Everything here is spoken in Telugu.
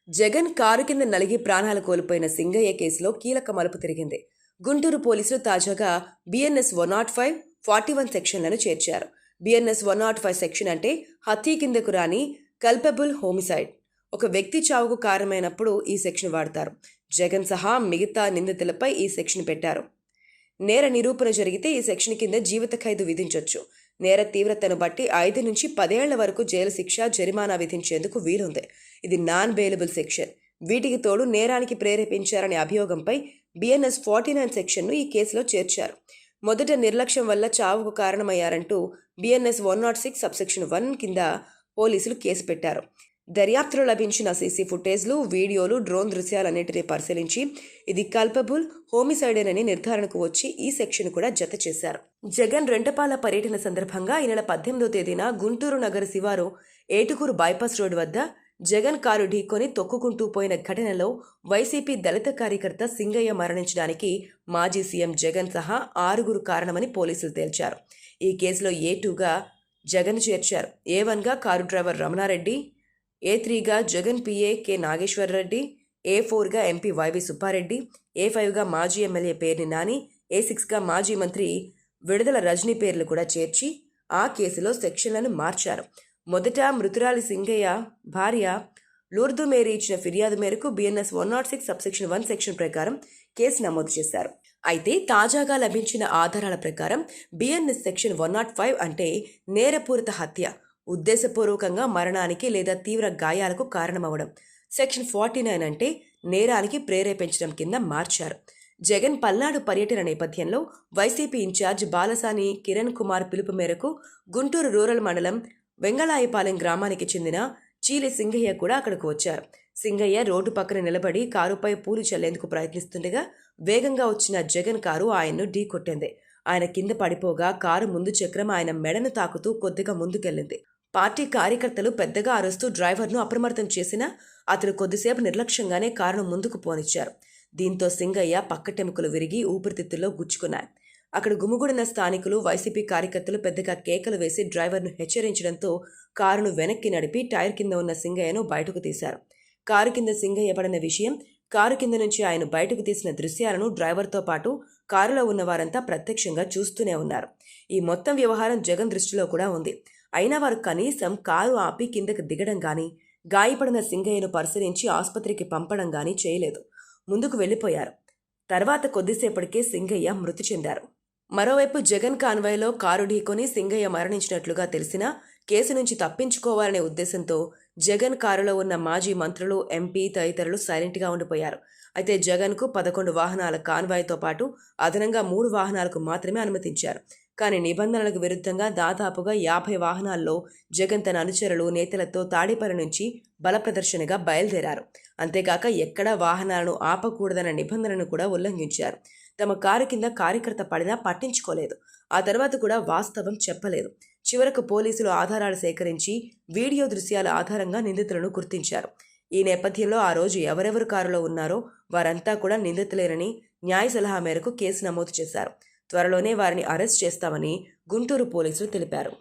జగన్ కారు కింద నలిగి ప్రాణాలు కోల్పోయిన సింగయ్య కేసులో కీలక మలుపు తిరిగింది. గుంటూరు పోలీసులు తాజాగా బిఎన్ఎస్ 105, 41 సెక్షన్లను చేర్చారు. బిఎన్ఎస్ 105 సెక్షన్ అంటే హత్య కిందకు రాని కల్పబుల్ హోమిసైడ్. ఒక వ్యక్తి చావుకు కారణమైనప్పుడు ఈ సెక్షన్ వాడతారు. జగన్ సహా మిగతా నిందితులపై ఈ సెక్షన్ పెట్టారు. నేర నిరూపణ జరిగితే ఈ సెక్షన్ కింద జీవిత ఖైదు విధించొచ్చు. నేర తీవ్రతను బట్టి 5 నుంచి 10 ఏళ్ల వరకు జైలు శిక్ష, జరిమానా విధించేందుకు వీలుంది. ఇది నాన్ బెయిలబుల్ సెక్షన్. వీటికి తోడు నేరానికి ప్రేరేపించారనే అభియోగంపై బిఎన్ఎస్ 49 సెక్షన్ను ఈ కేసులో చేర్చారు. మొదట నిర్లక్ష్యం వల్ల చావుకు కారణమయ్యారంటూ బిఎన్ఎస్ 106 సబ్సెక్షన్ 1 కింద పోలీసులు కేసు పెట్టారు. దర్యాప్తులో లభించిన సీసీ ఫుటేజ్లు, వీడియోలు, డ్రోన్ దృశ్యాలన్నింటినీ పరిశీలించి ఇది కల్పబుల్ హోమిసైడేనని నిర్ధారణకు వచ్చి ఈ సెక్షన్ కూడా జత చేశారు. జగన్ రెండపాల పర్యటన సందర్భంగా ఈ నెల 18వ తేదీన గుంటూరు నగర శివారు ఏటుకూరు బైపాస్ రోడ్డు వద్ద జగన్ కారు ఢీకొని తొక్కుకుంటూ పోయిన ఘటనలో వైసీపీ దళిత కార్యకర్త సింగయ్య మరణించడానికి మాజీ సీఎం జగన్ సహా 6 కారణమని పోలీసులు తేల్చారు. ఈ కేసులో A2గా జగన్ చేర్చారు. A1గా కారు డ్రైవర్ రమణారెడ్డి, A3గా జగన్ పిఏ కె నాగేశ్వరరెడ్డి, A4గా ఎంపీ వైవి సుబ్బారెడ్డి, A5గా మాజీ ఎమ్మెల్యే పేర్ని నాని, A6గా మాజీ మంత్రి విడుదల రజనీ పేర్లు కూడా చేర్చి ఆ కేసులో సెక్షన్లను మార్చారు. మొదట మృతురాలి సింగయ్య భార్య లూర్దు మేరీ ఇచ్చిన ఫిర్యాదు మేరకు బిఎన్ఎస్ 106 సబ్సెక్షన్ 1 సెక్షన్ ప్రకారం కేసు నమోదు చేశారు. అయితే తాజాగా లభించిన ఆధారాల ప్రకారం బిఎన్ఎస్ సెక్షన్ 105 అంటే నేరపూరిత హత్య, ఉద్దేశపూర్వకంగా మరణానికి లేదా తీవ్ర గాయాలకు కారణమవడం. సెక్షన్ 49 అంటే నేరానికి ప్రేరేపించడం కింద మార్చారు. జగన్ పల్నాడు పర్యటన నేపథ్యంలో వైసీపీ ఇన్ఛార్జ్ బాలసాని కిరణ్ కుమార్ పిలుపు మేరకు గుంటూరు రూరల్ మండలం వెంగళాయపాలెం గ్రామానికి చెందిన చీలి సింగయ్య కూడా అక్కడికి వచ్చారు. సింగయ్య రోడ్డు పక్కన నిలబడి కారుపై పూలు చల్లేందుకు ప్రయత్నిస్తుండగా వేగంగా వచ్చిన జగన్ కారు ఆయన్ను ఢీకొట్టింది. ఆయన కింద పడిపోగా కారు ముందు చక్రం ఆయన మెడను తాకుతూ కొద్దిగా ముందుకెళ్లింది. పార్టీ కార్యకర్తలు పెద్దగా అరుస్తూ డ్రైవర్ను అప్రమత్తం చేసినా అతను కొద్దిసేపు నిర్లక్ష్యంగానే కారును ముందుకు పోనిచ్చారు. దీంతో సింగయ్య పక్కటెముకలు విరిగి ఊపిరితిత్తుల్లో గుచ్చుకున్నాయి. అక్కడ గుమిగూడిన స్థానికులు, వైసీపీ కార్యకర్తలు పెద్దగా కేకలు వేసి డ్రైవర్ను హెచ్చరించడంతో కారును వెనక్కి నడిపి టైర్ కింద ఉన్న సింగయ్యను బయటకు తీశారు. కారు కింద సింగయ్య పడిన విషయం, కారు కింద నుంచి ఆయన బయటకు తీసిన దృశ్యాలను డ్రైవర్తో పాటు కారులో ఉన్న వారంతా ప్రత్యక్షంగా చూస్తూనే ఉన్నారు. ఈ మొత్తం వ్యవహారం జగన్ దృష్టిలో కూడా ఉంది. అయినా వారు కనీసం కారు ఆపి కిందకు దిగడం గానీ, గాయపడిన సింగయ్యను పరిశీలించి ఆసుపత్రికి పంపడం గానీ చేయలేదు. ముందుకు వెళ్లిపోయారు. తర్వాత కొద్దిసేపటికే సింగయ్య మృతి చెందారు. మరోవైపు జగన్ కాన్వాయ్లో కారు ఢీకొని సింగయ్య మరణించినట్లుగా తెలిసినా కేసు నుంచి తప్పించుకోవాలనే ఉద్దేశంతో జగన్ కారులో ఉన్న మాజీ మంత్రులు, ఎంపీ తదితరులు సైలెంట్గా ఉండిపోయారు. అయితే జగన్కు 11 వాహనాల కాన్వాయ్తో పాటు అదనంగా 3 వాహనాలకు మాత్రమే అనుమతించారు. కానీ నిబంధనలకు విరుద్ధంగా దాదాపుగా 50 వాహనాల్లో జగన్ తన అనుచరులు, నేతలతో తాడేపల్లి నుంచి బల ప్రదర్శనగా బయలుదేరారు. అంతేకాక ఎక్కడా వాహనాలను ఆపకూడదన్న నిబంధనను కూడా ఉల్లంఘించారు. తమ కారు కింద కార్యకర్త పడినా పట్టించుకోలేదు. ఆ తర్వాత కూడా వాస్తవం చెప్పలేదు. చివరకు పోలీసులు ఆధారాలు సేకరించి వీడియో దృశ్యాల ఆధారంగా నిందితులను గుర్తించారు. ఈ నేపథ్యంలో ఆ రోజు ఎవరెవరు కారులో ఉన్నారో వారంతా కూడా నిందితులేనని న్యాయ సలహా మేరకు కేసు నమోదు చేశారు. త్వరలోనే వారిని అరెస్ట్ చేస్తామని గుంటూరు పోలీసులు తెలిపారు.